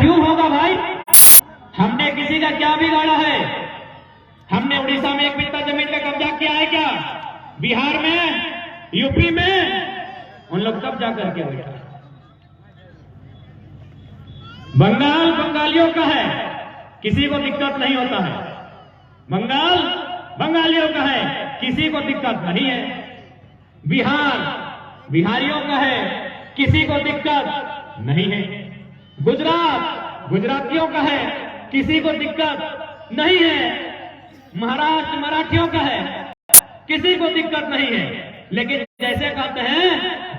क्यों होगा भाई? हमने किसी का क्या बिगाड़ा है? हमने उड़ीसा में 1 बित्ता जमीन का कब्जा किया है क्या? बिहार में, यूपी में उन लोग कब्जा करके बैठा। बंगाल बंगालियों का है, किसी को दिक्कत नहीं होता है। बंगाल बंगालियों का है, किसी को दिक्कत नहीं है। बिहार बिहारियों का है, किसी को दिक्कत नहीं है। गुजरात गुजरातियों का है, किसी को दिक्कत नहीं है। महाराष्ट्र मराठियों का है, किसी को दिक्कत नहीं है। लेकिन जैसे कहते हैं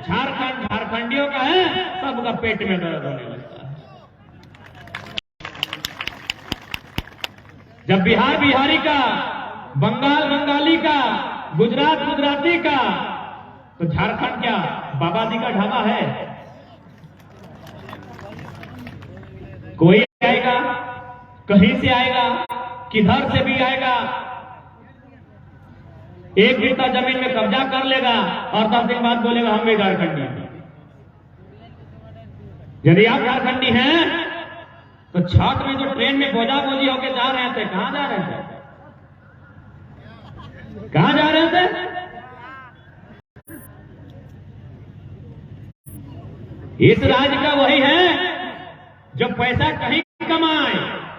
झारखंड झारखंडियों का है, सबका पेट में दर्द होने लगता है। जब बिहार बिहारी का, बंगाल बंगाली का, गुजरात गुजराती का, तो झारखंड क्या बाबा जी का ढाबा है? कोई आएगा, कहीं से आएगा, किधर से भी आएगा, 1 बित्ता जमीन में कब्जा कर लेगा और 10 दिन बाद बोलेगा हम भी झारखंडी हैं। यदि आप झारखंडी हैं तो छठ में जो ट्रेन में बोझा बोझी होके जा रहे थे, कहां जा रहे थे? कहां जा रहे थे? इस राज्य का वही है जो पैसा कहीं कमाए,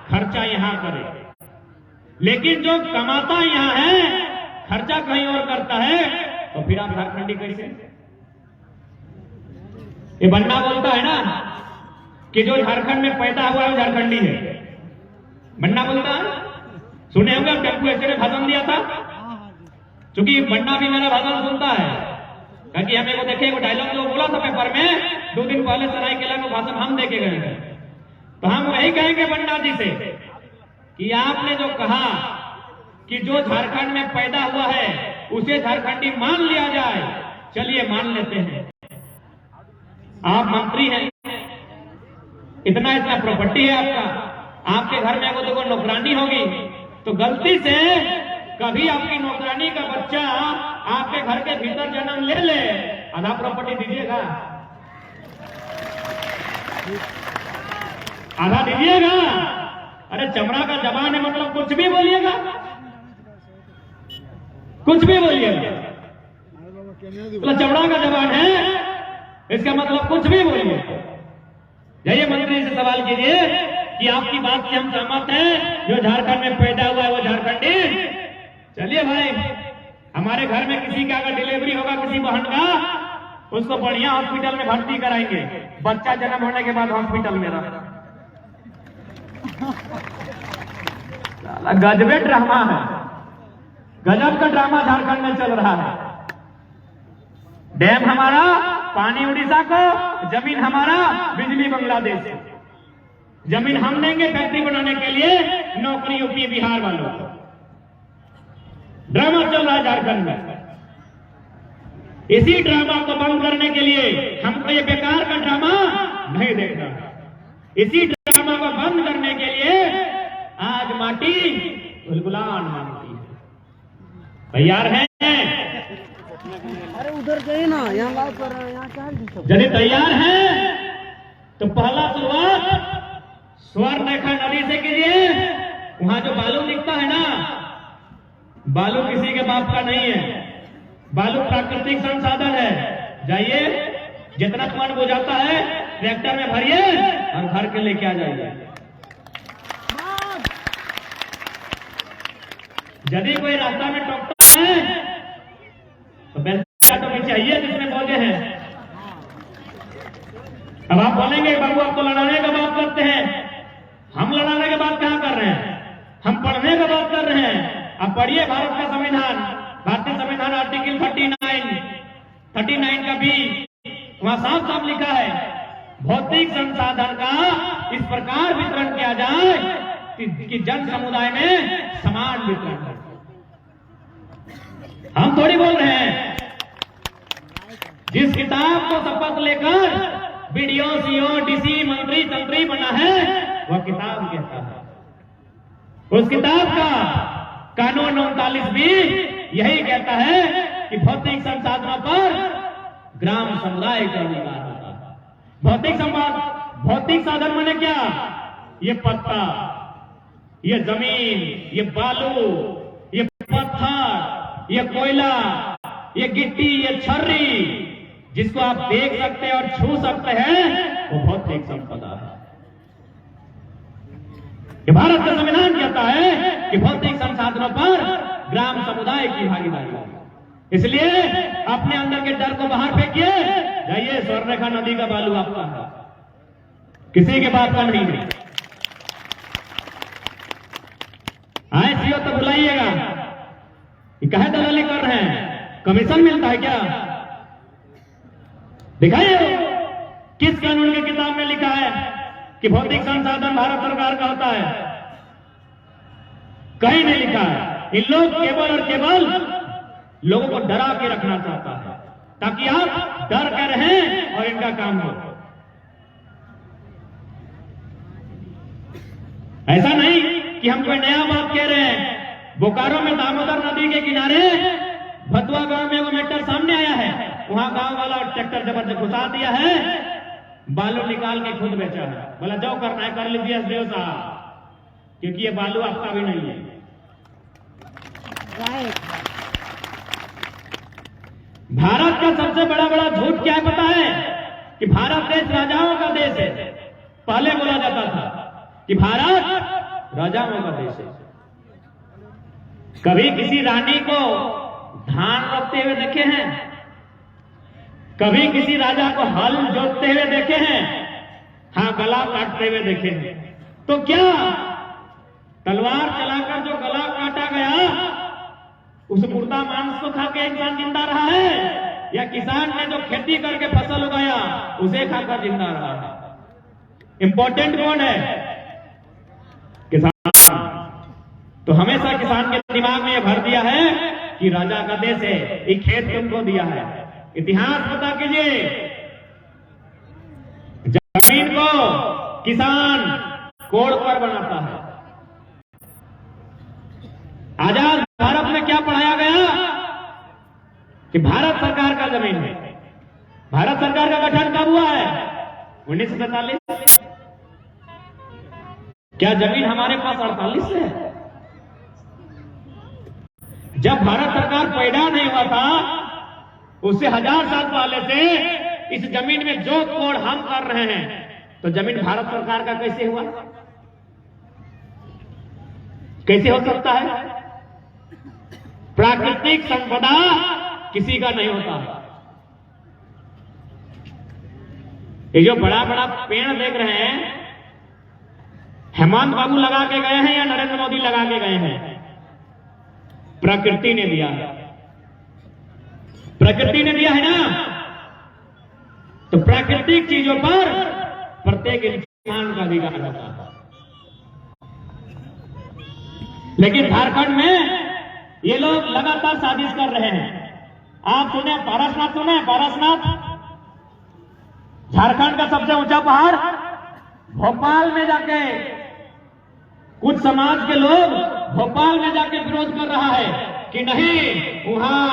खर्चा यहां करे, लेकिन जो कमाता यहां है, खर्चा कहीं और करता है, तो फिर आप झारखंडी कैसे? ये बन्ना बोलता है ना कि जो झारखंड में पैदा हुआ है वो झारखंडी है। बन्ना बोलता है, सुने होंगे, टेम्पू ऐसे में भाषण दिया था। क्योंकि बन्ना भी मेरा भाषण सुनता है, क्योंकि हमें वो देखे वो डायलॉग जो बोला था पेपर में 2 दिन पहले सरायकेला में भाषण हम देके गए थे। तो हम वही कहेंगे बन्ना जी से कि आपने जो कहा कि जो झारखंड में पैदा हुआ है उसे झारखंडी मान लिया जाए, चलिए मान लेते हैं। आप मंत्री हैं, इतना इतना प्रॉपर्टी है आपका, आपके घर में वो नौकरानी होगी, तो गलती से कभी आपकी नौकरानी का बच्चा आपके घर के भीतर जन्म ले ले, आधा प्रॉपर्टी दीजिएगा? आधा दीजिएगा? अरे चमड़ा का जबान है, मतलब कुछ भी बोलिएगा, कुछ भी बोलिएगा। मतलब चमड़ा का जबान है, इसका मतलब कुछ भी बोलिए। जाइए मंत्री से सवाल कीजिए कि आपकी बात से हम सहमत हैं, जो झारखंड में पैदा हुआ है वो झारखंडी। चलिए भाई, हमारे घर में किसी का अगर डिलीवरी होगा किसी बहन का, उसको बढ़िया हॉस्पिटल में भर्ती कराएंगे, बच्चा जन्म होने के बाद हॉस्पिटल में रहा। गजबे ड्रामा है, गजब का ड्रामा झारखंड में चल रहा है। डैम हमारा, पानी उड़ीसा को, जमीन हमारा, बिजली बांग्लादेश को। जमीन हम देंगे फैक्ट्री बनाने के लिए, नौकरी यूपी बिहार वालों को। ड्रामा चल रहा है झारखंड में। इसी ड्रामा को बंद करने के लिए हमको ये बेकार का ड्रामा नहीं देखना है। इसी ड्रामा को बंद करने के लिए आज माटी गुलगुलान मांगती है। तैयार हैं? अरे उधर गए ना, यहाँ लाइव कर रहे हैं, यहाँ क्या? यदि तैयार हैं तो पहला शुरुआत स्वर्णरेखा नदी से कीजिए। वहां जो बालू दिखता है ना, बालू किसी के बाप का नहीं है, बालू प्राकृतिक संसाधन है। जाइए, जितना मन बुझाता है ट्रैक्टर में भरिए और घर के लेके आ जाइए। यदि कोई रास्ता में टोकता है तो बैलचा तो भी चाहिए जिसमें पौधे हैं। अब आप बोलेंगे बाबू आप तो लड़ाने का बात करते हैं, हम लड़ाने की बात कहां कर रहे हैं, हम पढ़ने का बात कर रहे हैं। अब पढ़िए भारत का संविधान, भारतीय संविधान आर्टिकल 39 का भी वहां साफ साफ लिखा है, भौतिक संसाधन का इस प्रकार वितरण किया जाए कि जन समुदाय में समान वितरण हो। हम थोड़ी बोल रहे हैं, जिस किताब को शपथ लेकर बीडीओ, सीओ, डीसी, मंत्री, तंत्री बना है वह किताब कहता है। उस किताब का कानून 39 भी यही कहता है कि भौतिक संसाधनों पर ग्राम समुदाय का अधिकार होता है। भौतिक भौतिक साधन माने क्या? ये पत्ता, ये जमीन, ये बालू, ये पत्थर, ये कोयला, ये गिट्टी, ये छर्री, जिसको आप देख सकते हैं और छू सकते हैं, वो भौतिक संपदा है। ये भारत का संविधान कहता है कि भौतिक संसाधनों पर ग्राम समुदाय की भागीदारी है। इसलिए अपने अंदर के डर को बाहर फेंकिए, जाइए स्वर्णरेखा नदी का बालू आपका है, किसी के बात का नहीं है। आए सीओ तो बुलाइएगा, ये काहे दलाली कर रहे हैं? कमीशन मिलता है क्या? दिखाइए किस कानून की किताब में लिखा है कि भौतिक संसाधन भारत सरकार का होता है? कहीं नहीं लिखा है। इन लोग केवल और केवल लोगों को डरा के रखना चाहता है ताकि आप डर के रहें और इनका काम हो। ऐसा नहीं कि हम कोई नया बात कह रहे हैं। बोकारो में दामोदर नदी के किनारे भतुआ गांव में वो मैटर सामने आया है, वहां गांव वाला ट्रैक्टर जबरदस्त घुसा दिया है, बालू निकाल के खुद बेचा है। बोला जो करना है कर लीजिए एसडीओ साहब, क्योंकि ये बालू आपका भी नहीं है। भारत का सबसे बड़ा झूठ क्या है पता है? कि भारत देश राजाओं का देश है। पहले बोला जाता था कि भारत राजाओं का देश है। कभी किसी रानी को धान रोपते हुए देखे हैं? कभी किसी राजा को हल जोतते हुए देखे हैं? हाँ, गला काटते हुए देखे हैं। तो क्या तलवार चलाकर जो गला काटा गया उस मुर्दा मांस को खा के इंसान जिंदा रहा है, या किसान ने जो खेती करके फसल उगाया उसे खाकर जिंदा रहा है? इंपॉर्टेंट कौन है? किसान। तो हमेशा किसान के दिमाग में यह भर दिया है कि राजा का देश है, ये खेत तुमको दिया है। इतिहास पता कीजिए, जमीन को किसान कोड़ पर बनाता है। आजाद भारत में क्या पढ़ाया गया कि भारत सरकार का जमीन है। भारत सरकार का गठन कब हुआ है? 1947। क्या जमीन हमारे पास 48 से है? जब भारत सरकार पैदा नहीं हुआ था उससे 1000 साल पहले से इस जमीन में जो कोड़ हम कर रहे हैं, तो जमीन भारत सरकार का कैसे हुआ? कैसे हो सकता है? प्राकृतिक संपदा किसी का नहीं होता है। ये जो बड़ा बड़ा पेड़ देख रहे हैं, हेमंत बाबू लगा के गए हैं या नरेंद्र मोदी लगा के गए हैं? प्रकृति ने दिया है। प्रकृति ने दिया है ना। तो प्राकृतिक चीजों पर प्रत्येक इंसान का अधिकार होता है। लेकिन झारखंड में ये लोग लगातार साजिश कर रहे हैं। आप सुने पारसनाथ? सुने पारसनाथ? झारखंड का सबसे ऊंचा पहाड़ भोपाल में जाके कुछ समाज के लोग भोपाल में जाके विरोध कर रहा है कि नहीं, वहां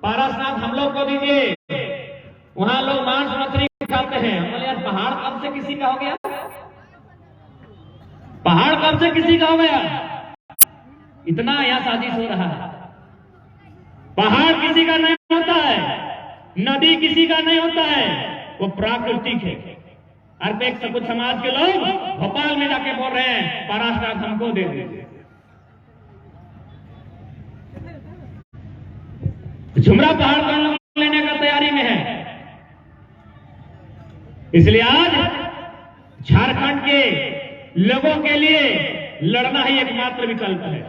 पारसनाथ हम लोग को दीजिए, वहां लोग मांस मछली खाते हैं। हम बोले यार, पहाड़ कब से किसी का हो गया? पहाड़ कब से किसी का हो गया? इतना यहां साजिश हो रहा है। पहाड़ किसी का नहीं होता है, नदी किसी का नहीं होता है, वो प्राकृतिक है। और एक कुछ समाज के लोग भोपाल में जाके बोल रहे हैं पारसनाथ हमको दे दीजिए। झुमरा पहाड़ का लोग लेने का तैयारी में है। इसलिए आज झारखंड के लोगों के लिए लड़ना ही एकमात्र विकल्प है।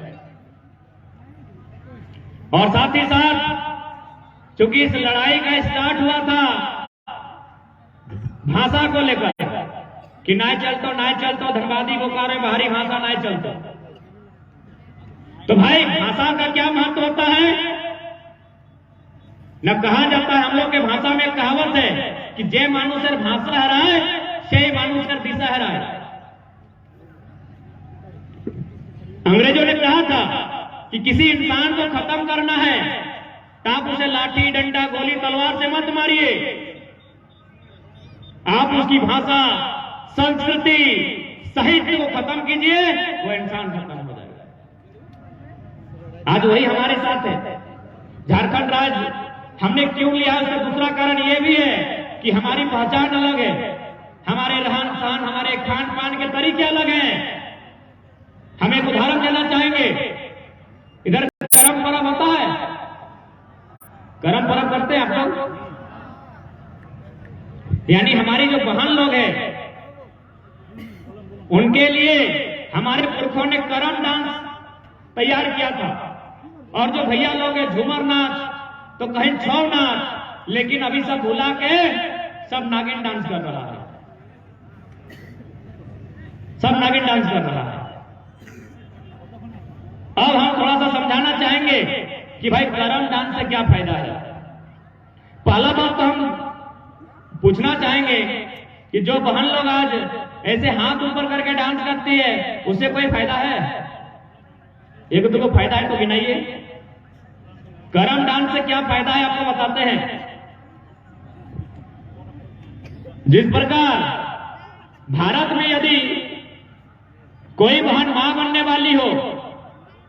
और साथ ही साथ चूंकि इस लड़ाई का स्टार्ट हुआ था भाषा को लेकर कि नाय चलतो धनबादी बोकारो बाहरी भाषा नाय चलतो, तो भाई भाषा का क्या महत्व होता है? न कहा जाता है, हम लोग के भाषा में कहावत है कि जे मानुषेर भाषा हराए से मानुषेर दिशा हराए। अंग्रेजों ने कहा था कि किसी इंसान को खत्म करना है तो आप उसे लाठी डंडा गोली तलवार से मत मारिए, आप उसकी भाषा, संस्कृति, साहित्य को खत्म कीजिए, वो इंसान खत्म हो जाएगा। आज वही हमारे साथ है। झारखंड राज्य हमने क्यों लिया, उसका दूसरा कारण यह भी है कि हमारी पहचान अलग है, हमारे रहन सहन, हमारे खान पान के तरीके अलग हैं। हम एक उदाहरण देना चाहेंगे। इधर करम परब होता है, करम परब करते हैं आप लोग, यानी हमारी जो बहन लोग हैं उनके लिए हमारे पुरखों ने करम डांस तैयार किया था। और जो भैया लोग हैं झूमर नाच, तो कहीं छौ नाच, लेकिन अभी सब भुला के सब नागिन डांस कर रहा है, सब नागिन डांस कर रहा है। अब हम थोड़ा सा समझाना चाहेंगे कि भाई करम डांस से क्या फायदा है। पहला बात तो हम पूछना चाहेंगे कि जो बहन लोग आज ऐसे हाथ ऊपर करके डांस करती है, उससे कोई फायदा है? एक तो कोई फायदा है तो गिनाइए। करम डांस से क्या फायदा है आपको बताते हैं। जिस प्रकार भारत में यदि कोई बहन मां बनने वाली हो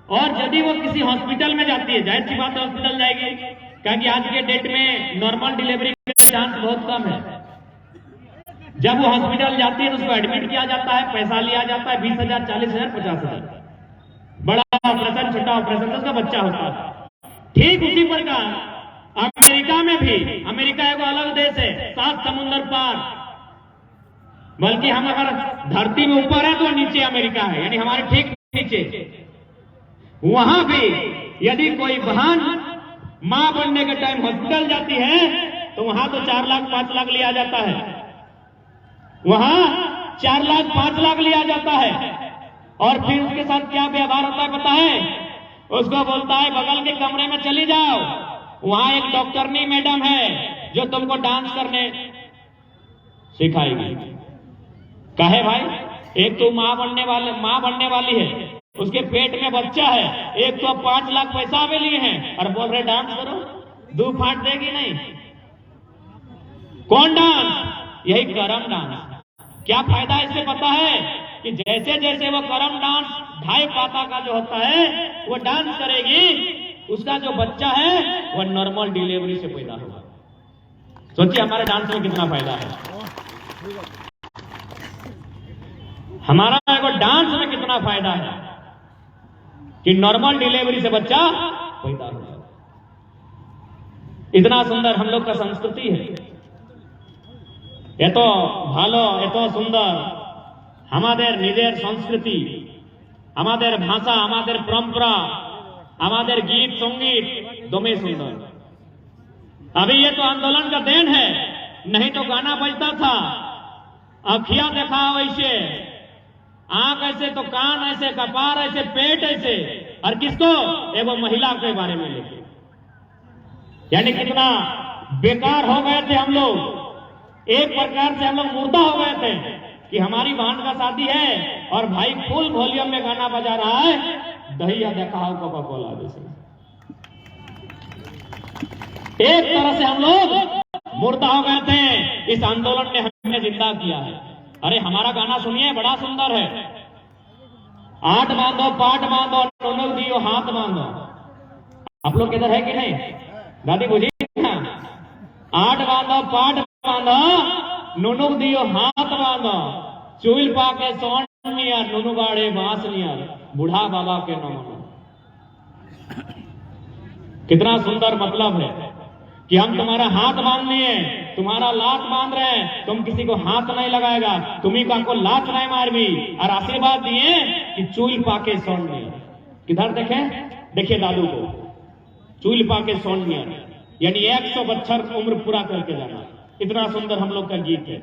और यदि वो किसी हॉस्पिटल में जाती है, जाहिर सी बात है हॉस्पिटल जाएगी, क्योंकि आज के डेट में नॉर्मल डिलीवरी का चांस बहुत कम है। जब वो हॉस्पिटल जाती है तो उसको एडमिट किया जाता है, पैसा लिया जाता है 20,000, 40,000, 50,000। बड़ा ऑपरेशन, छोटा ऑपरेशन, तो उसका बच्चा होता है। ठीक उसी प्रकार अमेरिका में भी, अमेरिका एक अलग देश है, 7 समुंदर पार, बल्कि हम अगर धरती में ऊपर है तो नीचे अमेरिका है, यानी हमारे ठीक नीचे। वहां भी यदि कोई बहन मां बनने के टाइम हॉस्पिटल जाती है तो वहां तो 4 लाख 5 लाख लिया जाता है, वहां 4 लाख 5 लाख लिया जाता है। और फिर उसके साथ क्या व्यवहार होता है पता है? उसको बोलता है बगल के कमरे में चली जाओ, वहां एक डॉक्टरनी मैडम है जो तुमको डांस करने सिखाएगी। कहे भाई, एक तो मां बनने वाली है, उसके पेट में बच्चा है, एक तो 5 लाख पैसा भी लिए हैं और बोल रहे डांस करो, 2 फाट देगी नहीं। कौन डांस? यही करम डांस। क्या फायदा इससे पता है कि जैसे जैसे वो करम डांस 2.5 पाता का जो होता है वो डांस करेगी, उसका जो बच्चा है वो नॉर्मल डिलीवरी से पैदा होगा। सोचिए हमारे डांस में कितना फायदा है, हमारा एगो डांस में कितना फायदा है कि नॉर्मल डिलीवरी से बच्चा पैदा होगा। इतना सुंदर हम लोग का संस्कृति है, ये तो भालो, ये तो सुंदर हमारे निजेर संस्कृति, हमारे भाषा, हमारे परंपरा, हमारे गीत संगीत दोनों सुंदर। अभी ये तो आंदोलन का देन है, नहीं तो गाना बजता था, अखियां देखा वैसे, आंख ऐसे तो कान ऐसे, कपार ऐसे, पेट ऐसे, और किसको? एवं महिला के बारे में लेके। यानी कितना बेकार हो गए थे हम लोग, एक प्रकार से हम लोग मुर्दा हो गए थे कि हमारी बहन का शादी है और भाई फुल वॉल्यूम में गाना बजा रहा है, दहिया देखा हो कोका कोला जैसे। एक तरह से हम लोग मुर्दा हो गए थे, इस आंदोलन ने हमें जिंदा किया है। अरे हमारा गाना सुनिए, बड़ा सुंदर है। 8 बांधो पाट बांधो, नोनक दियो हाथ बांधो। आप लोग किधर है कि नहीं? दादी बुझी ना? 8 बांधो पाट बांधो, नुनुक दियो हाथ बांधो, चूल पाके सोन नियर, नुनु बाड़े बांस नियर, बूढ़ा बाबा के नमन। कितना सुंदर मतलब है कि हम तुम्हारा हाथ बांध लिए, तुम्हारा लात बांध रहे हैं, तुम किसी को हाथ नहीं लगाएगा, तुम्ही को लात नहीं मारवी, और आशीर्वाद दिए कि चूल पाके सोन नियर। किधर देखें? देखिए दादू को, चूल पाके सोन नियर, यानी 100 बच्चर उम्र पूरा करके जाना। इतना सुंदर हम लोग का गीत है।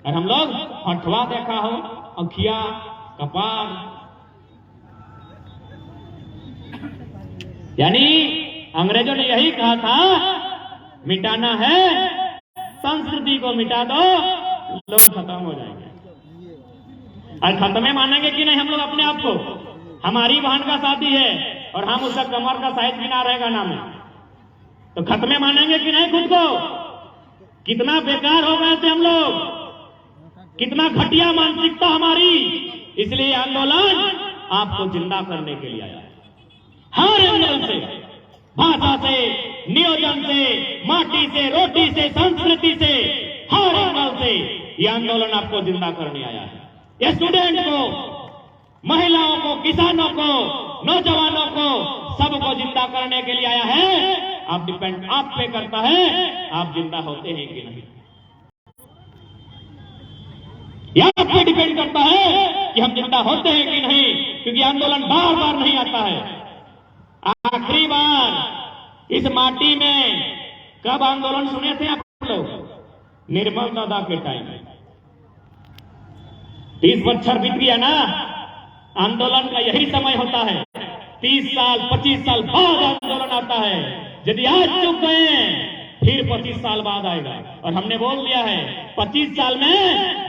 और हम लोग हठवा देखा हो, अखिया, कपार, यानी अंग्रेजों ने यही कहा था, मिटाना है संस्कृति को मिटा दो, लोग खत्म हो जाएंगे। और खत्मे मानेंगे कि नहीं हम लोग अपने आप को? हमारी बहन का शादी है और हम उसका कमर का साइज गिना रहेगा नाम में, तो खत्मे मानेंगे कि नहीं खुद को? कितना बेकार हो गए थे हम लोग कितना घटिया मानसिकता हमारी। इसलिए आंदोलन आपको जिंदा करने के लिए आया, हर एंगल से, भाषा से, नियोजन से, माटी से, रोटी से, संस्कृति से, हर एंगल से ये आंदोलन आपको जिंदा करने आया है। ये स्टूडेंट को, महिलाओं को, किसानों को, नौजवानों को, सबको जिंदा करने के लिए आया है। आप डिपेंड आप पे करता है आप जिंदा होते हैं कि नहीं। यह आप पे डिपेंड करता है कि हम जिंदा होते हैं कि नहीं, क्योंकि आंदोलन बार बार नहीं आता है। आखिरी बार इस माटी में कब आंदोलन सुने थे आप लोग? निर्मल दादा के टाइम में। 30 बछर बीत गया ना, आंदोलन का यही समय होता है। 30 साल 25 साल बाद आंदोलन आता है। यदि आज चुप गए फिर 25 साल बाद आएगा। और हमने बोल दिया है 25 साल में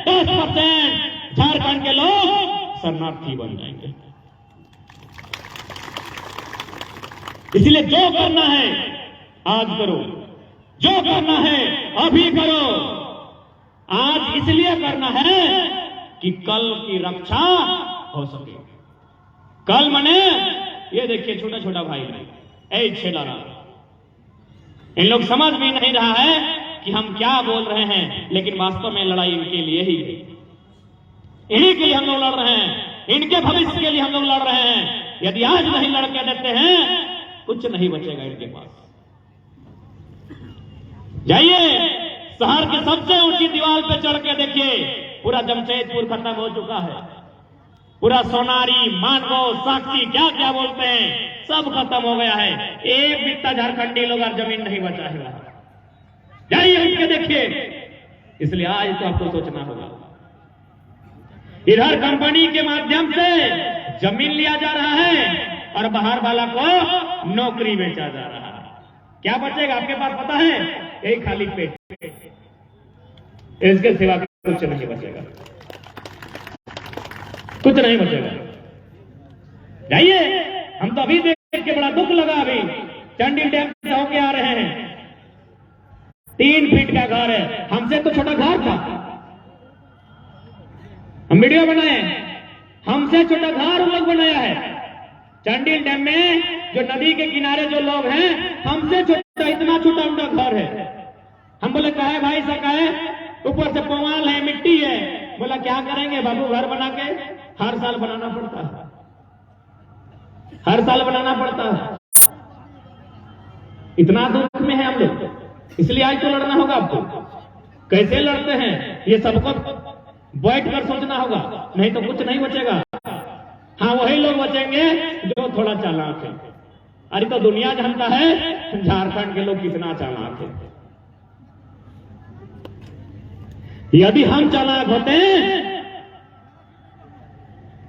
10% झारखंड के लोग शरणार्थी बन जाएंगे। इसलिए जो करना है आज करो, जो करना है अभी करो। आज इसलिए करना है कि कल की रक्षा हो सके। कल मने ये देखिए छोटा छोटा भाई ऐ छेला, इन लोग समझ भी नहीं रहा है कि हम क्या बोल रहे हैं, लेकिन वास्तव में लड़ाई इनके लिए ही है। इन्हीं के लिए हम लोग लड़ रहे हैं, इनके भविष्य के लिए हम लोग लड़ रहे हैं। यदि आज नहीं लड़के देते हैं कुछ नहीं बचेगा इनके पास। जाइए शहर के सबसे ऊंची दीवार पे चढ़ के देखिए, पूरा जमशेदपुर खत्म हो चुका है। पूरा सोनारी, मानगो, साक्षी, क्या क्या बोलते हैं, सब खत्म हो गया है। एक बित्ता झारखंडी लोग और जमीन नहीं बचा है। जाइए उठ के देखिए। इसलिए आज तो आपको सोचना होगा। इधर कंपनी के माध्यम से जमीन लिया जा रहा है और बाहर वाला को नौकरी बेचा जा रहा है। क्या बचेगा आपके पास पता है? एक खाली पेट, इसके सिवा कुछ नहीं बचेगा, कुछ नहीं बचेगा। जाइए, हम तो अभी देख के बड़ा दुख लगा। अभी चंडी डैम से होके आ रहे हैं, 3 फीट का घर है, हमसे तो छोटा घर था। हम वीडियो बनाए, हमसे छोटा घर उन लोग बनाया है। चंडील डैम में जो नदी के किनारे जो लोग हैं, हमसे छोटा, इतना छोटा उनका घर है। हम बोले कहा है भाई सब कहा है, ऊपर से पवाल है, मिट्टी है। बोला क्या करेंगे बाबू, घर बना के हर साल बनाना पड़ता है, हर साल बनाना पड़ता है। इतना दुख में है हम लोग। इसलिए आज तो लड़ना होगा आपको। कैसे लड़ते हैं ये सबको बैठ कर सोचना होगा, नहीं तो कुछ नहीं बचेगा। हाँ, वही लोग बचेंगे जो थोड़ा चालाक है। अरे तो दुनिया जानता है झारखंड के लोग कितना चालाक है। यदि हम चालाक होते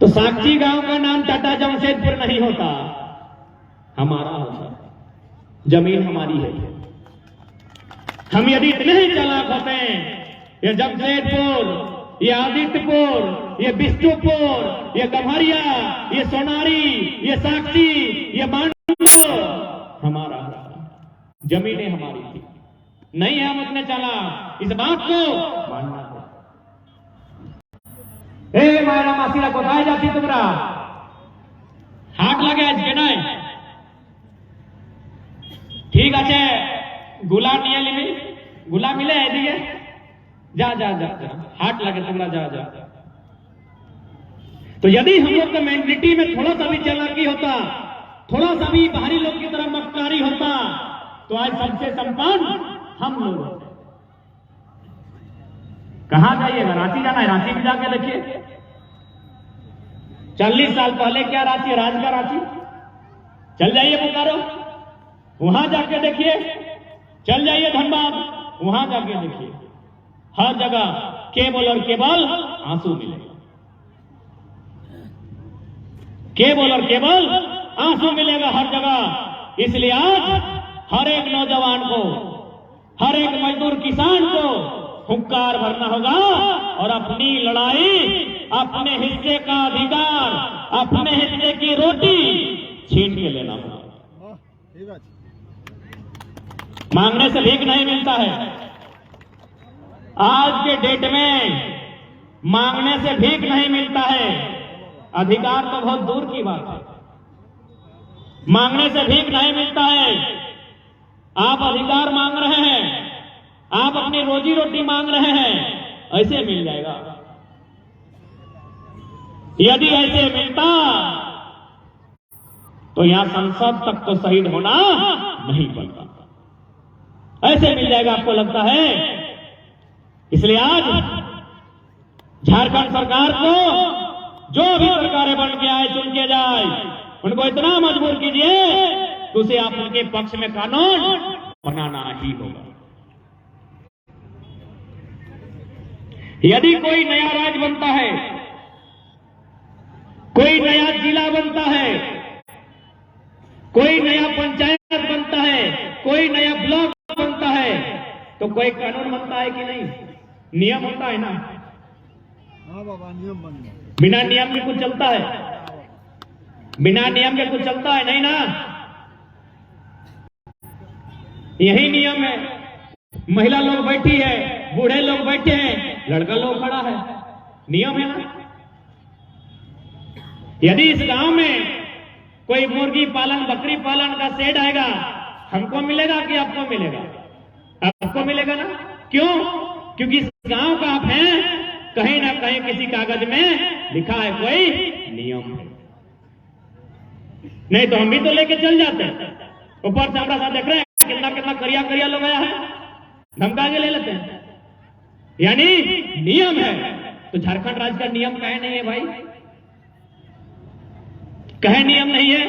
तो साक्षी गांव का नाम टाटा जमशेदपुर नहीं होता, हमारा होता। जमीन हमारी है। हम यदि इतने ही चालाक होते, ये जमशेदपुर, ये आदित्यपुर, ये बिष्टुपुर, ये गम्हरिया, ये सोनारी, ये साक्षी, ये मांडो हमारा होता। जमीनें हमारी थी। नहीं है हम उतने चालाक, इस बात को मानना है। ए मायरा मासीरा कोथाय जाती तुमरा हाट लगे आज के नहीं ठीक আছে गुला নিয়ে নিবি गुला मिले এদিকে जा जा जा हाट लगे तुमरा जा जा। तो यदि हम लोग का मेंटलिटी में थोड़ा सा भी चालाकी होता, थोड़ा सा भी बाहरी लोग की तरह मक्कारी होता, तो आज सबसे संपन्न हम लोग होते। कहां जाइएगा? रांची जाना है, रांची में जाके देखिए। 40 साल पहले क्या रांची, राज का रांची। चल जाइए बोकारो, वहां जाके देखिए। चल जाइए धनबाद, वहां जाके देखिए। हर जगह केवल और केवल आंसू मिलेगा, केवल और केवल आंसू मिलेगा हर जगह। इसलिए आज हर एक नौजवान को, हर एक मजदूर किसान को हुंकार भरना होगा और अपनी लड़ाई, अपने हिस्से का अधिकार, अपने हिस्से की रोटी छीन के लेना होगा। मांगने से भीख नहीं मिलता है। आज के डेट में मांगने से भीख नहीं मिलता है, अधिकार तो बहुत दूर की बात है। मांगने से भीख नहीं मिलता है। आप अधिकार मांग रहे हैं, आप अपनी रोजी रोटी मांग रहे हैं, ऐसे मिल जाएगा। यदि ऐसे मिलता तो यहां संसद तक तो शहीद होना नहीं पड़ता। ऐसे मिल जाएगा, आपको लगता है? इसलिए आज झारखंड सरकार को जो भी सरकारें बन के आए, चुन के जाए, उनको इतना मजबूर कीजिए कि उसे आप उनके पक्ष में कानून बनाना ही होगा। यदि कोई नया राज्य बनता है, कोई नया जिला बनता है, कोई नया पंचायत बनता है, कोई नया ब्लॉक बनता है, तो कोई कानून बनता है कि नहीं? नियम होता है ना। हाँ बाबा, नियम बन गया। बिना नियम के कुछ चलता है? बिना नियम के कुछ चलता है नहीं ना। यही नियम है। महिला लोग बैठी है, बूढ़े लोग बैठे हैं, लड़का लोग खड़ा है, नियम है ना। यदि इस गांव में कोई मुर्गी पालन, बकरी पालन का शेड आएगा, हमको मिलेगा कि आपको मिलेगा? आपको मिलेगा ना। क्यों? क्योंकि इस गांव का आप हैं, कहीं ना कहीं किसी कागज में लिखा है, कोई नियम है। नहीं तो हम भी तो लेके चल जाते हैं। ऊपर से हमारा साथ देख रहे हैं कितना कितना करिया करिया लोग आया है, धमका के ले लेते हैं। यानी नियम है। तो झारखंड राज्य का नियम कहे नहीं है भाई, कहे नियम नहीं है।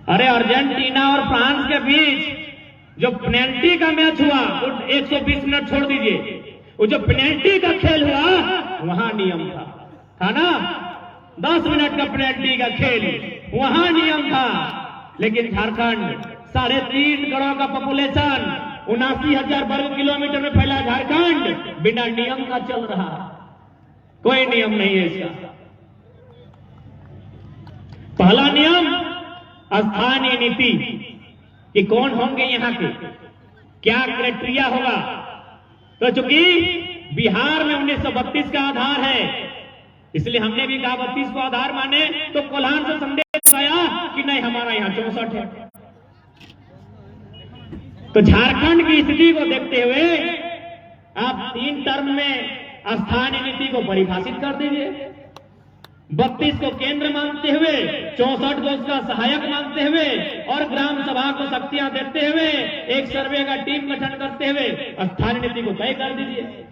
अरे अर्जेंटीना और फ्रांस के बीच जो पेनल्टी का मैच हुआ, 120 मिनट छोड़ दीजिए, वो जो पेनल्टी का खेल हुआ वहां नियम था ना। 10 मिनट का पेनल्टी का खेल, वहां नियम था। लेकिन झारखंड 3.5 करोड़ का पॉपुलेशन, 79,000 वर्ग किलोमीटर में फैला झारखंड बिना नियम का चल रहा, कोई नियम नहीं है इसका। पहला नियम स्थानीय नीति कि कौन होंगे यहां के, क्या क्राइटेरिया होगा। तो चूंकि बिहार में 1932 का आधार है, इसलिए हमने भी कहा 32 को आधार माने, तो कोल्हान से संदेश आया कि नहीं हमारा यहां 64 है। तो झारखंड की स्थिति को देखते हुए आप 3 टर्म में स्थानीय नीति को परिभाषित कर दीजिए। 32 को केंद्र मानते हुए, 64 को उसका सहायक मानते हुए और ग्राम सभा को शक्तियां देते हुए एक सर्वे का टीम गठन करते हुए स्थानीय नीति को तय कर दीजिए।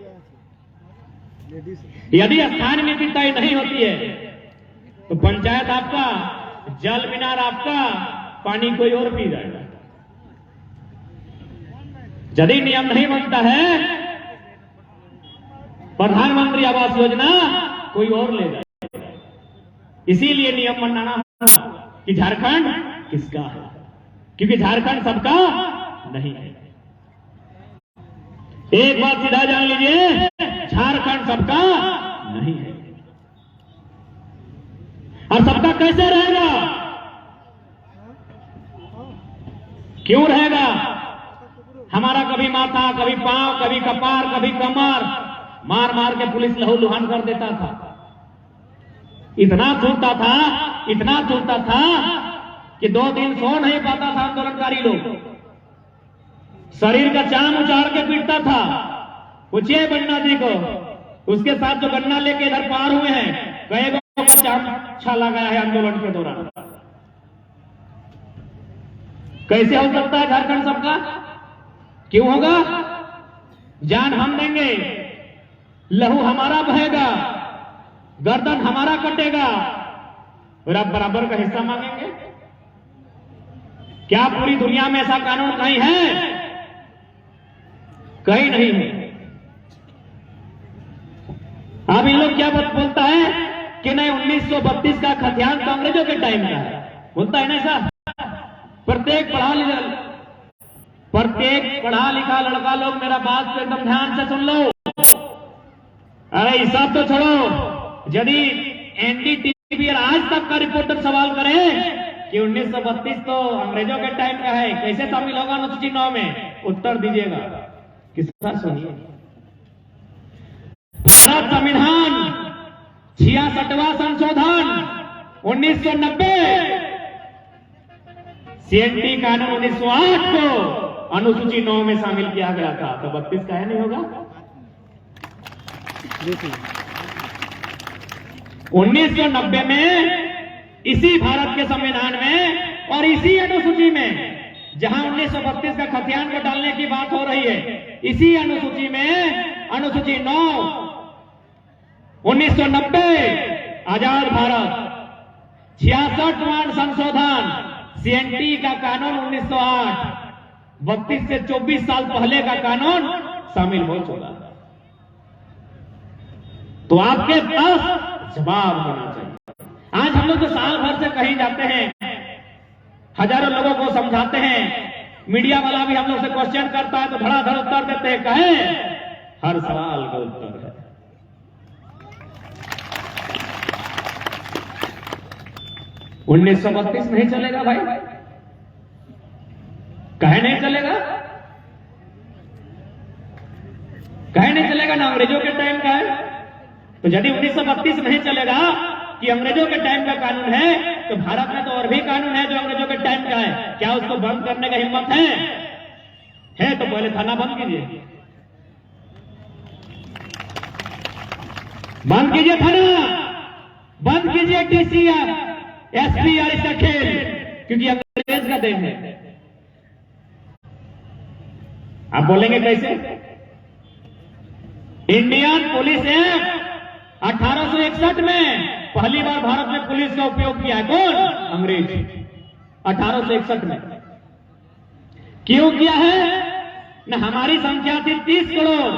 यदि स्थानीय नीति तय नहीं होती है तो पंचायत आपका, जल मीनार आपका, पानी कोई और पी जाएगा। यदि नियम नहीं बनता है, प्रधानमंत्री आवास योजना कोई और ले जाए। इसीलिए नियम बनाना होगा कि झारखंड किसका है, क्योंकि झारखंड सबका नहीं है। एक बात सीधा जान लीजिए, झारखंड सबका नहीं है। और सबका कैसे रहेगा, क्यों रहेगा? हमारा कभी माथा, कभी पांव, कभी कपार, कभी कमर, मार मार के पुलिस लहू लुहान कर देता था। इतना छूटता था, इतना छूटता था कि 2 दिन सो नहीं पाता था आंदोलनकारी लोग। शरीर का चाम उचाड़ के पीटता था। पूछिए बन्ना जी को, उसके साथ जो गन्ना लेके इधर पार हुए हैं, कई लोगों का चाम छाला गया है आंदोलन के दौरान। कैसे हो सकता है झारखंड सबका? क्यों होगा? जान हम देंगे, लहू हमारा बहेगा, गर्दन हमारा कटेगा, और आप बराबर का हिस्सा मांगेंगे? क्या पूरी दुनिया में ऐसा कानून कहीं है? कहीं नहीं है। अब इन लोग क्या बोलता है कि नहीं 1932 का खतियान तो अंग्रेजों के टाइम का है, बोलता है ना ऐसा। प्रत्येक पढ़ा लिखा लड़का लोग मेरा बात को एकदम ध्यान से सुन लो। अरे हिसाब तो छोड़ो, यदि एनडीटीवी आज तक का रिपोर्टर सवाल करे कि 1932 तो अंग्रेजों के टाइम का है, कैसे शामिल होगा अनुसूची 9 में, उत्तर दीजिएगा। किसका सुनिए, भारत संविधान 66वां संशोधन 1990, सीएनटी कानून 1908 को अनुसूची 9 में शामिल किया गया था, तो 32 का है नहीं होगा। 1990 में इसी भारत के संविधान में और इसी अनुसूची में, जहां 1932 का खतियान को डालने की बात हो रही है, इसी अनुसूची में अनुसूची 9 1990 आजाद भारत 66वां संशोधन सीएनटी का कानून 1908, 32 से 24 साल पहले का कानून शामिल हो चुका। तो आपके पास जवाब होना चाहिए। आज हम लोग तो साल भर से कहीं जाते हैं, हजारों लोगों को समझाते हैं, मीडिया वाला भी हम लोग से क्वेश्चन करता है तो धड़ाधड़ उत्तर देते हैं, कहें हर सवाल का उत्तर है। 1932 नहीं चलेगा भाई, कहे नहीं चलेगा, कहे नहीं चलेगा ना, अंग्रेजों के टाइम का है। तो यदि 1932 नहीं चलेगा कि अंग्रेजों के टाइम का कानून है, तो भारत में तो और भी कानून है जो अंग्रेजों के टाइम का है। क्या उसको बंद करने का हिम्मत है तो पहले थाना बंद कीजिए, बंद कीजिए थाना, बंद कीजिए टीसीआर, एसपीआर, इसका खेल, क्योंकि अंग्रेज का देश है। आप बोलेंगे कैसे? इंडियन पुलिस एक्ट 1861 में पहली बार भारत में पुलिस का उपयोग किया है। कौन? अंग्रेज। 1861 में क्यों किया है? न हमारी संख्या थी 30 करोड़,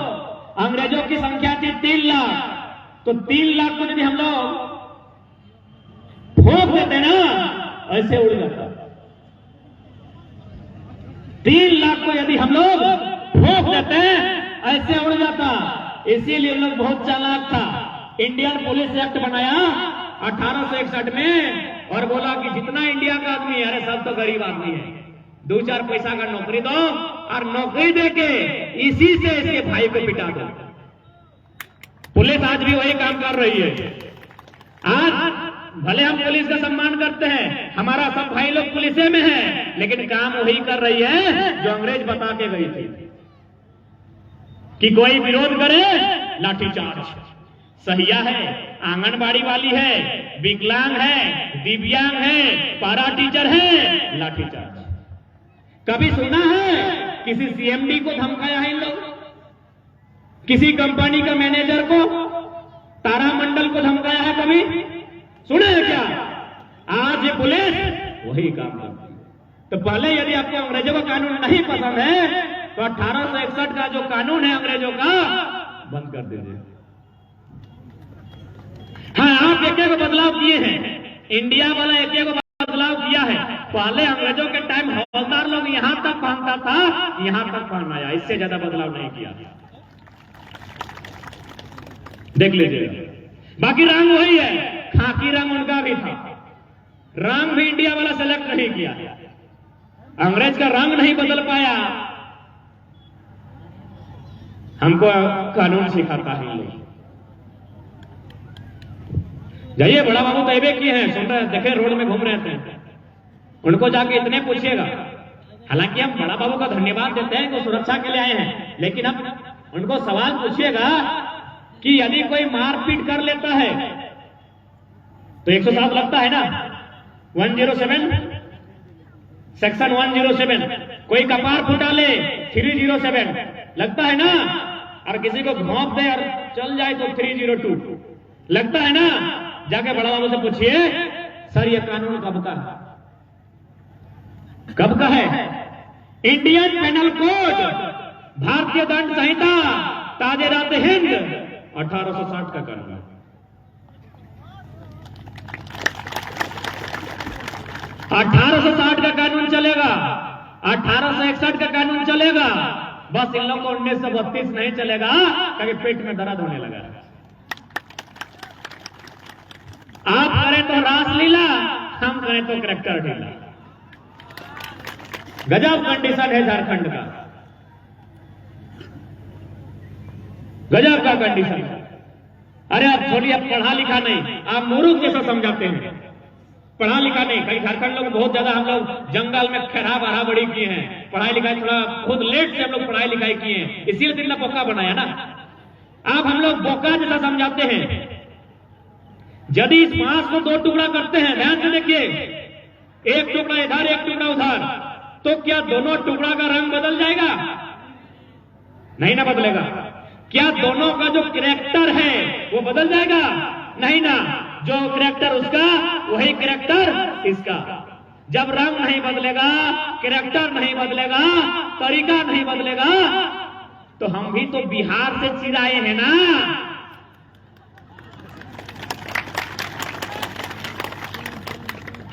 अंग्रेजों की संख्या थी 3 लाख। तो 3 लाख को यदि हम लोग ठोक देते ना, ऐसे उड़ जाता। 3 लाख को यदि हम लोग ठोक देते ऐसे उड़ जाता। इसीलिए लोग बहुत चालाक था, इंडियन पुलिस एक्ट बनाया 1861 में और बोला कि जितना इंडिया का आदमी है, अरे सब तो गरीब आदमी है, 2-4 पैसा का नौकरी दो और नौकरी देके इसी से इसके भाई को पिटा दो। पुलिस आज भी वही काम कर रही है। आज भले हम पुलिस का सम्मान करते हैं, हमारा सब भाई लोग पुलिस में है, लेकिन काम वही कर रही है जो अंग्रेज बता के गई थी कि कोई विरोध करे लाठीचार्ज। सहिया है, आंगनबाड़ी वाली है, विकलांग है, दिव्यांग है, पारा टीचर है, लाठीचार्ज। कभी सुना है किसी सीएमडी को धमकाया है इन लोग? किसी कंपनी का मैनेजर को, तारामंडल को धमकाया है कभी? सुने हैं क्या? आज ये पुलिस वही काम करती है। तो पहले यदि आपको अंग्रेजों का कानून नहीं पसंद है तो 1861 का जो कानून है अंग्रेजों का, बंद कर दीजिए। हाँ, आप एक बदलाव किए हैं, इंडिया वाला एक बदलाव किया है। पहले अंग्रेजों के टाइम हवलदार लोग यहां तक पहनता था, यहां तक पहनाया, इससे ज्यादा बदलाव नहीं किया। देख लीजिएगा। बाकी रंग वही है, खाकी रंग उनका भी था, रंग भी इंडिया वाला सेलेक्ट नहीं किया। अंग्रेज का रंग नहीं बदल पाया। हमको कानून सिखाता है लोग। जाइए, बड़ा बाबू तैबे किए हैं, सुन रहे, देखे रोड में घूम रहे थे, उनको जाके इतने पूछिएगा। हालांकि हम बड़ा बाबू का धन्यवाद देते हैं कि सुरक्षा के लिए आए हैं, लेकिन अब उनको सवाल पूछिएगा कि यदि कोई मारपीट कर लेता है तो 107 लगता है ना, 107, सेक्शन 107। कोई कपार फुटा ले 307 लगता है ना, और किसी को घोंप दे और चल जाए तो 302 लगता है ना। जाके बड़ा बाबू से पूछिए, सर ये कानून कब का है? कब का है? इंडियन पेनल कोड, भारतीय दंड संहिता, ताजेरात हिंद 1860 का कानून। अठारह 1860 का कानून चलेगा, 1861 का कानून चलेगा। बस इन लोगों को 1932 नहीं चलेगा, क्योंकि पेट में दर्द होने लगा। आप करें तो रासलीला, हम करें तो करैक्टर ढीला। गजब कंडीशन है झारखंड का, गजब का कंडीशन है। अरे आप छोड़िए, आप पढ़ा लिखा नहीं, आप मूर्ख जैसा समझाते हैं। पढ़ा लिखा नहीं, कई झारखंड लोग बहुत ज्यादा, हम लोग जंगल में खरा बड़ा बड़ी किए हैं, पढ़ाई लिखाई थोड़ा खुद लेट से हम लोग पढ़ाई लिखाई किए हैं, इसीलिए तो इतना बोका बनाया ना। आप हम लोग बोका जैसा समझाते हैं। यदि इस बांस को दो टुकड़ा करते हैं, ध्यान से देखिए, एक टुकड़ा इधर एक टुकड़ा उधर, तो क्या दोनों टुकड़ा का रंग बदल जाएगा? नहीं ना बदलेगा। क्या दोनों का जो कैरेक्टर है वो बदल जाएगा? नहीं ना, जो कैरेक्टर उसका वही कैरेक्टर इसका। जब रंग नहीं बदलेगा, कैरेक्टर नहीं बदलेगा, तरीका नहीं बदलेगा, तो हम भी तो बिहार से चिराए हैं ना।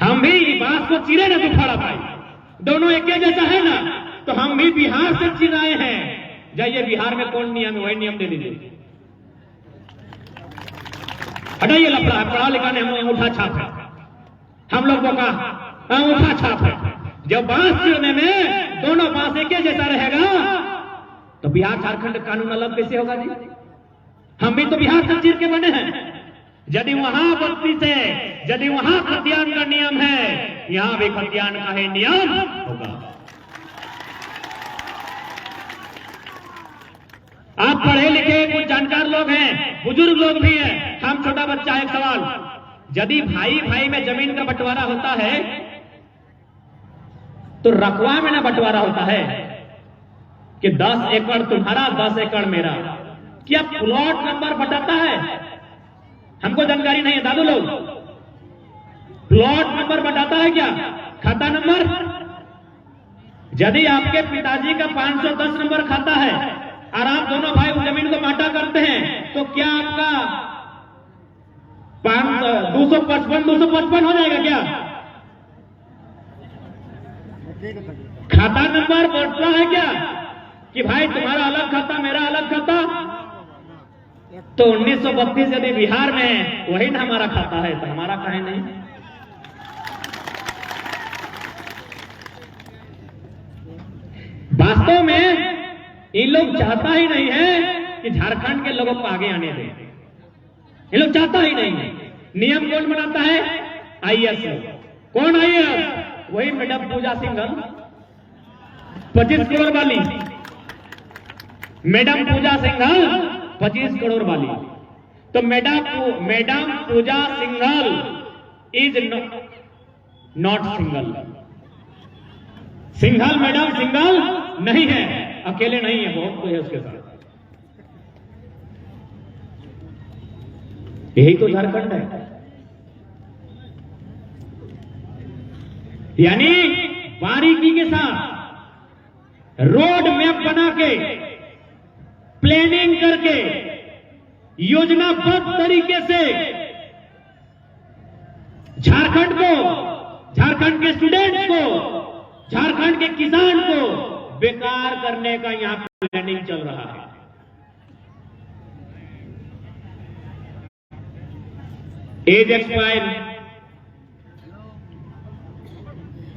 हम भी बांस को चिरे ना दुखाड़ा पाए, दोनों एक जैसा है ना, तो हम भी बिहार से चिराए हैं। जाइए बिहार में कौन नियम है वही नियम दे दीजिए। हटाइए लफड़ा, पढ़ा लिखा नहीं, हम अंगूठा छाप है, हम लोग का अंगूठा छाप है। जब बांस चिरने में दोनों बांस एक जैसा रहेगा, तो बिहार झारखंड कानून अलग कैसे होगा जी? हम भी तो बिहार से चीर के बने हैं। यदि वहां 32 है, यदि वहां खतियान का नियम है, यहां भी खतियान का है नियम होगा। आप पढ़े लिखे कुछ जानकार लोग हैं, बुजुर्ग लोग भी हैं। हम छोटा बच्चा, एक सवाल, यदि भाई भाई में जमीन का बंटवारा होता है तो रकवा में ना बंटवारा होता है कि 10 एकड़ तुम्हारा 10 एकड़ मेरा? क्या प्लॉट नंबर बटाता है? हमको जानकारी नहीं है दादू लोग, प्लॉट नंबर बटाता है क्या? खाता नंबर? यदि आपके पिताजी का 510 नंबर खाता है और आप दोनों भाई उस जमीन को बांटा करते हैं, तो क्या आपका 255 हो जाएगा क्या? खाता नंबर बढ़ता है क्या कि भाई तुम्हारा अलग खाता मेरा अलग खाता? तो 1932 यदि बिहार में है, वही ना हमारा खाता है, तो हमारा काहे नहीं? वास्तव में इन लोग चाहता ही नहीं है कि झारखंड के लोगों को आगे आने दें। ये लोग चाहता ही नहीं है। नियम कौन बनाता है? आईएएस। कौन आईएएस? वही मैडम पूजा सिंघल, 25 करोड़ वाली मैडम पूजा सिंघल, 25 करोड़ वाली। तो madam Pooja Singhal is not single. Singhal madam single नहीं है, अकेले नहीं है, बहुत कोई है उसके साथ। यही तो झारखंड है। यानी बारीकी के साथ रोड मैप बना के, प्लानिंग करके, योजनाबद्ध तरीके से झारखंड को, झारखंड के स्टूडेंट्स को, झारखंड के किसान को बेकार करने का यहां प्लानिंग चल रहा है। एज एक्सपायर,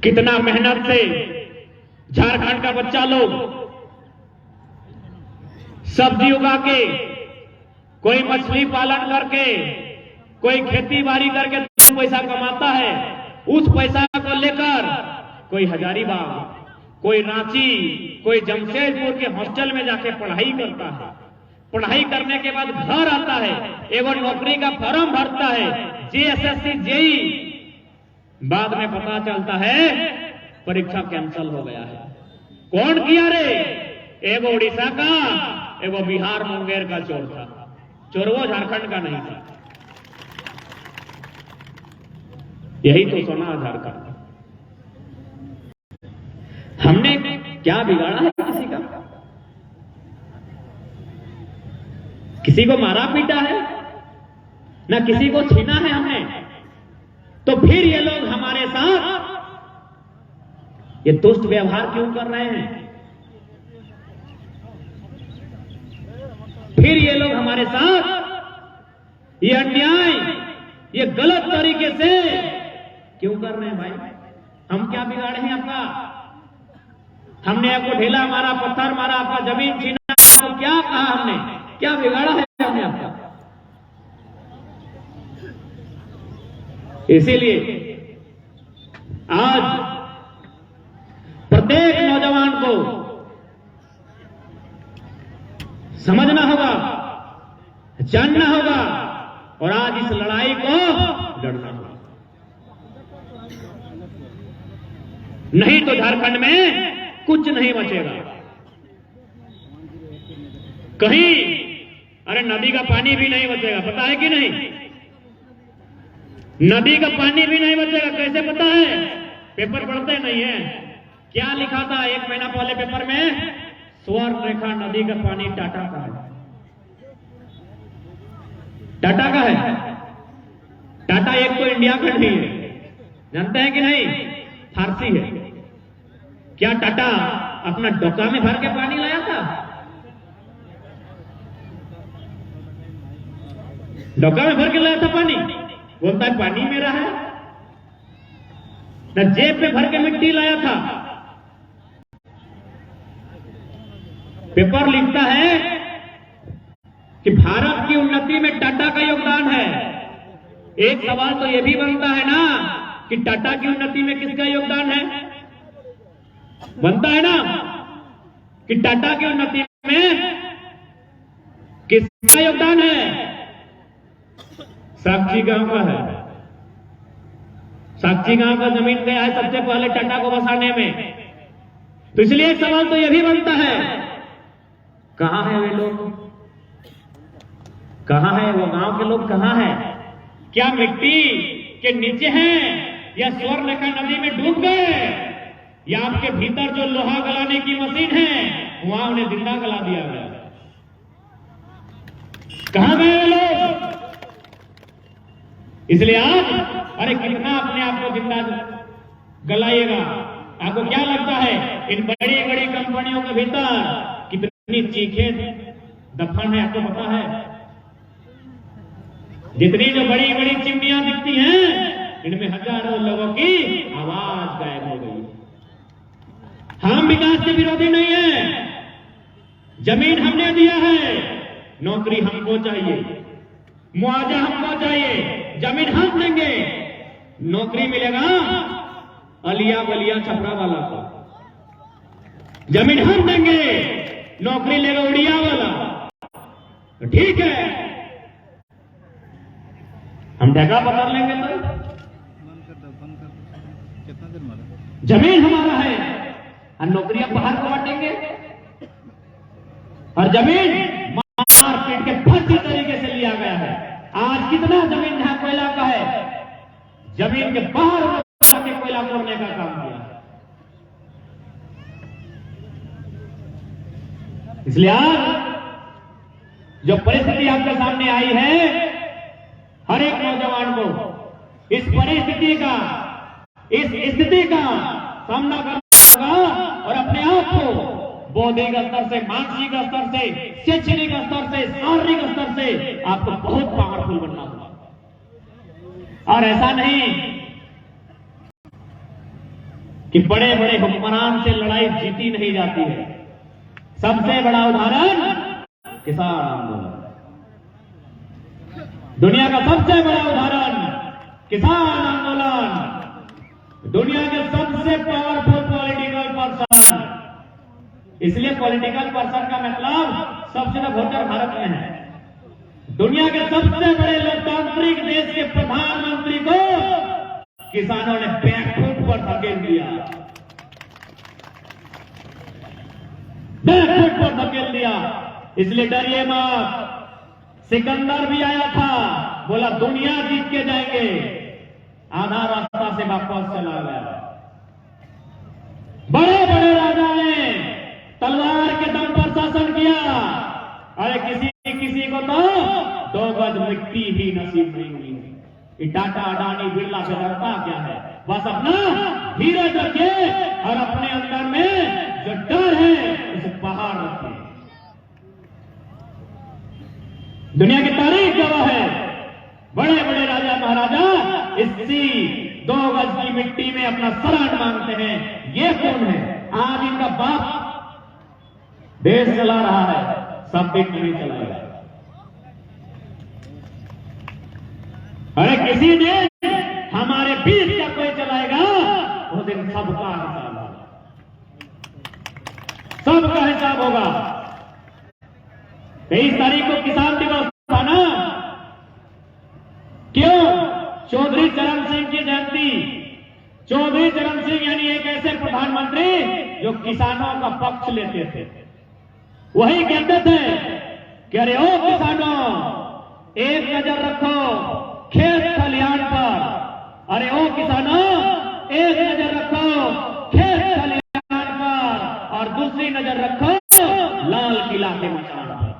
कितना मेहनत से झारखंड का बच्चा लोग सब्जी उगा के, कोई मछली पालन करके, कोई खेती बाड़ी करके पैसा कमाता है। उस पैसा को लेकर कोई हजारीबाग, कोई रांची, कोई जमशेदपुर के हॉस्टल में जाके पढ़ाई करता है। पढ़ाई करने के बाद घर आता है, एवं नौकरी का फॉर्म भरता है, जेएसएससी जेई। बाद में पता चलता है परीक्षा कैंसिल हो गया है। कौन किया रे? एगो उड़ीसा का, एगो बिहार मुंगेर का चोर था। चोरवो झारखंड का नहीं था। यही तो सोना झारखंड। हमने क्या बिगाड़ा है किसी का? किसी को मारा पीटा है ना, किसी को छीना है हमने। तो फिर ये लोग हमारे साथ ये दुष्ट व्यवहार क्यों कर रहे हैं? फिर ये लोग हमारे साथ ये अन्याय, ये गलत तरीके से क्यों कर रहे हैं भाई? हम क्या बिगाड़े हैं आपका? हमने आपको ढेला मारा, पत्थर मारा, आपका जमीन छीना, तो क्या कहा हमने? क्या बिगाड़ा है हमने आपका? इसीलिए आज प्रत्येक नौजवान को समझना होगा, जानना होगा और आज इस लड़ाई को लड़ना होगा। नहीं तो झारखंड में कुछ नहीं बचेगा। कहीं अरे नदी का पानी भी नहीं बचेगा, पता है कि नहीं? नदी का पानी भी नहीं बचेगा। कैसे पता है? पेपर पढ़ते नहीं है? क्या लिखा था एक महीना पहले पेपर में? स्वर्ण रेखा नदी का पानी टाटा का है। टाटा का है। टाटा एक तो इंडिया का नहीं है, जानते हैं कि नहीं? फारसी है। क्या टाटा अपना डोका में भर के पानी लाया था? डोका में भर के लाया था पानी? बोलता है पानी मेरा है। न जेब में भर के मिट्टी लाया था। पेपर लिखता है कि भारत की उन्नति में टाटा का योगदान है। एक सवाल तो यह भी बनता है ना कि टाटा की उन्नति में किसका योगदान है? बनता है ना कि टाटा की उन्नति में किसका योगदान है? साक्षी गांव का है। साक्षी गांव का जमीन गया है सबसे पहले टाटा को बसाने में। तो इसलिए एक सवाल तो यह भी बनता है, कहां है वे लोग? कहां है वो गांव के लोग? कहां है? क्या मिट्टी के नीचे हैं या स्वर्ण रेखा नदी में डूब गए, या आपके भीतर जो लोहा गलाने की मशीन है वहां उन्हें जिंदा गला दिया गया? कहां गए वे लोग? इसलिए आप अरे कितना अपने आप को जिंदा गलाइएगा? आपको क्या लगता है इन बड़ी बड़ी कंपनियों के भीतर कितनी चीखें दफन है? आपको पता है? जितनी जो बड़ी बड़ी चिमनियां दिखती हैं इनमें हजारों लोगों की आवाज गायब हो गई। हम विकास के विरोधी नहीं है। जमीन हमने दिया है, नौकरी हमको चाहिए, मुआवजा हमको चाहिए। जमीन हम देंगे, नौकरी मिलेगा अलिया बलिया छपरा वाला को। जमीन हम देंगे, नौकरी लेगा उड़िया वाला। तो ठीक है, हम ठेका पकड़ लेंगे तो जमीन हमारा है और नौकरियां बाहर को बांटेंगे। और जमीन मार पीट के फर्जी तरीके से लिया गया है। आज कितना जमीन जहां कोयला का है, जमीन के बाहर जाके कोयला तोड़ने का काम किया। इसलिए आज जो परिस्थिति आपके सामने आई है, हर एक नौजवान को इस परिस्थिति का, इस स्थिति का सामना करना होगा और अपने आप को बौद्धिक स्तर से, मानसिक स्तर से, शैक्षणिक स्तर से, शारीरिक स्तर से आपको बहुत पावरफुल बनना होगा। और ऐसा नहीं कि बड़े बड़े हुक्मरान से लड़ाई जीती नहीं जाती है। सबसे बड़ा उदाहरण किसान आंदोलन। दुनिया का सबसे बड़ा उदाहरण किसान आंदोलन। दुनिया के सबसे पावरफुल पॉलिटिकल पर्सन। इसलिए पॉलिटिकल पर्सन का मतलब सबसे ज्यादा वोटर भारत में है। दुनिया के सबसे बड़े लोकतांत्रिक देश के प्रधानमंत्री को किसानों ने बैकफुट पर धकेल दिया। बैकफुट पर धकेल दिया। इसलिए डरिए मत। सिकंदर भी आया था, बोला दुनिया जीत के जाएंगे, आधा रास्ता से वापस चला गया। बड़े बड़े राजा ने तलवार के दम पर शासन किया। अरे किसी को तो 2 गज मिट्टी ही नसीब नहीं हुई। टाटा, अडानी, बिरला से डरता क्या है? बस अपना धीरज रखिए और अपने अंदर में जो डर है उसे बाहर रखिए। दुनिया की तारीख गवाह है, बड़े बड़े राजा महाराजा इसी 2 गज की मिट्टी में अपना शरण मांगते हैं। ये कौन है? आज इनका बाप देश चला रहा है, सब दिन नहीं चलाएगा। अरे किसी ने हम सबका हिसाब होगा, सबका हिसाब होगा। 23 तारीख को किसान दिवस था ना, क्यों? चौधरी चरण सिंह की जयंती। चौधरी चरण सिंह यानी एक ऐसे प्रधानमंत्री जो किसानों का पक्ष लेते थे। वही कहते थे कि अरे ओ किसानों, एक नजर रखो खेत खलिहान पर। अरे ओ किसानों, एक नजर रखो खेत खलिहान पर और दूसरी नजर रखो लाल किला के मकान पर।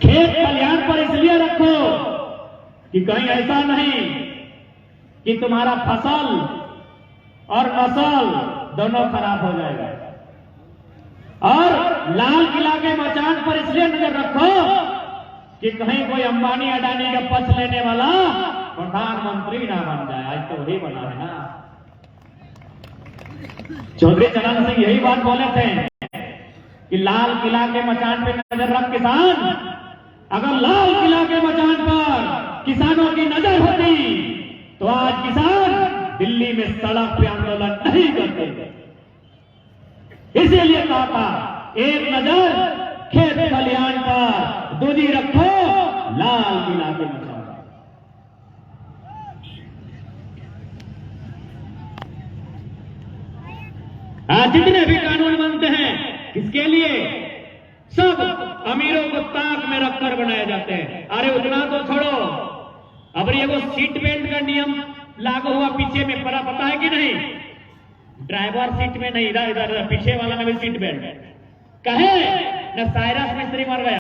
खेत खलिहान पर इसलिए रखो कि कहीं ऐसा नहीं कि तुम्हारा फसल और नस्ल दोनों खराब हो जाएगा। और लाल किला के मचान पर इसलिए नजर रखो कि कहीं कोई अंबानी अडानी का पक्ष लेने वाला प्रधानमंत्री ना बन जाए। आज तो वही बना है ना। चौधरी चरण सिंह यही बात बोले थे कि लाल किला के मचान पे नजर रख किसान। अगर लाल किला के मचान पर किसानों की नजर होती तो आज किसान दिल्ली में सड़क पे आंदोलन नहीं करते। इसीलिए कहा था एक नजर खेत खलिहान पर, दूजी रखो लाल किला के मचान पर। आज जितने भी कानून बनते हैं किसके लिए? सब अमीरों को ताक में रखकर बनाए जाते हैं। अरे उतना तो छोड़ो, अब ये वो सीट बेल्ट का नियम लागू हुआ पीछे में, पता है कि नहीं? ड्राइवर सीट में नहीं, इधर पीछे वाला में भी सीट बेल्ट कहे न। साइरस मिस्त्री मर गया।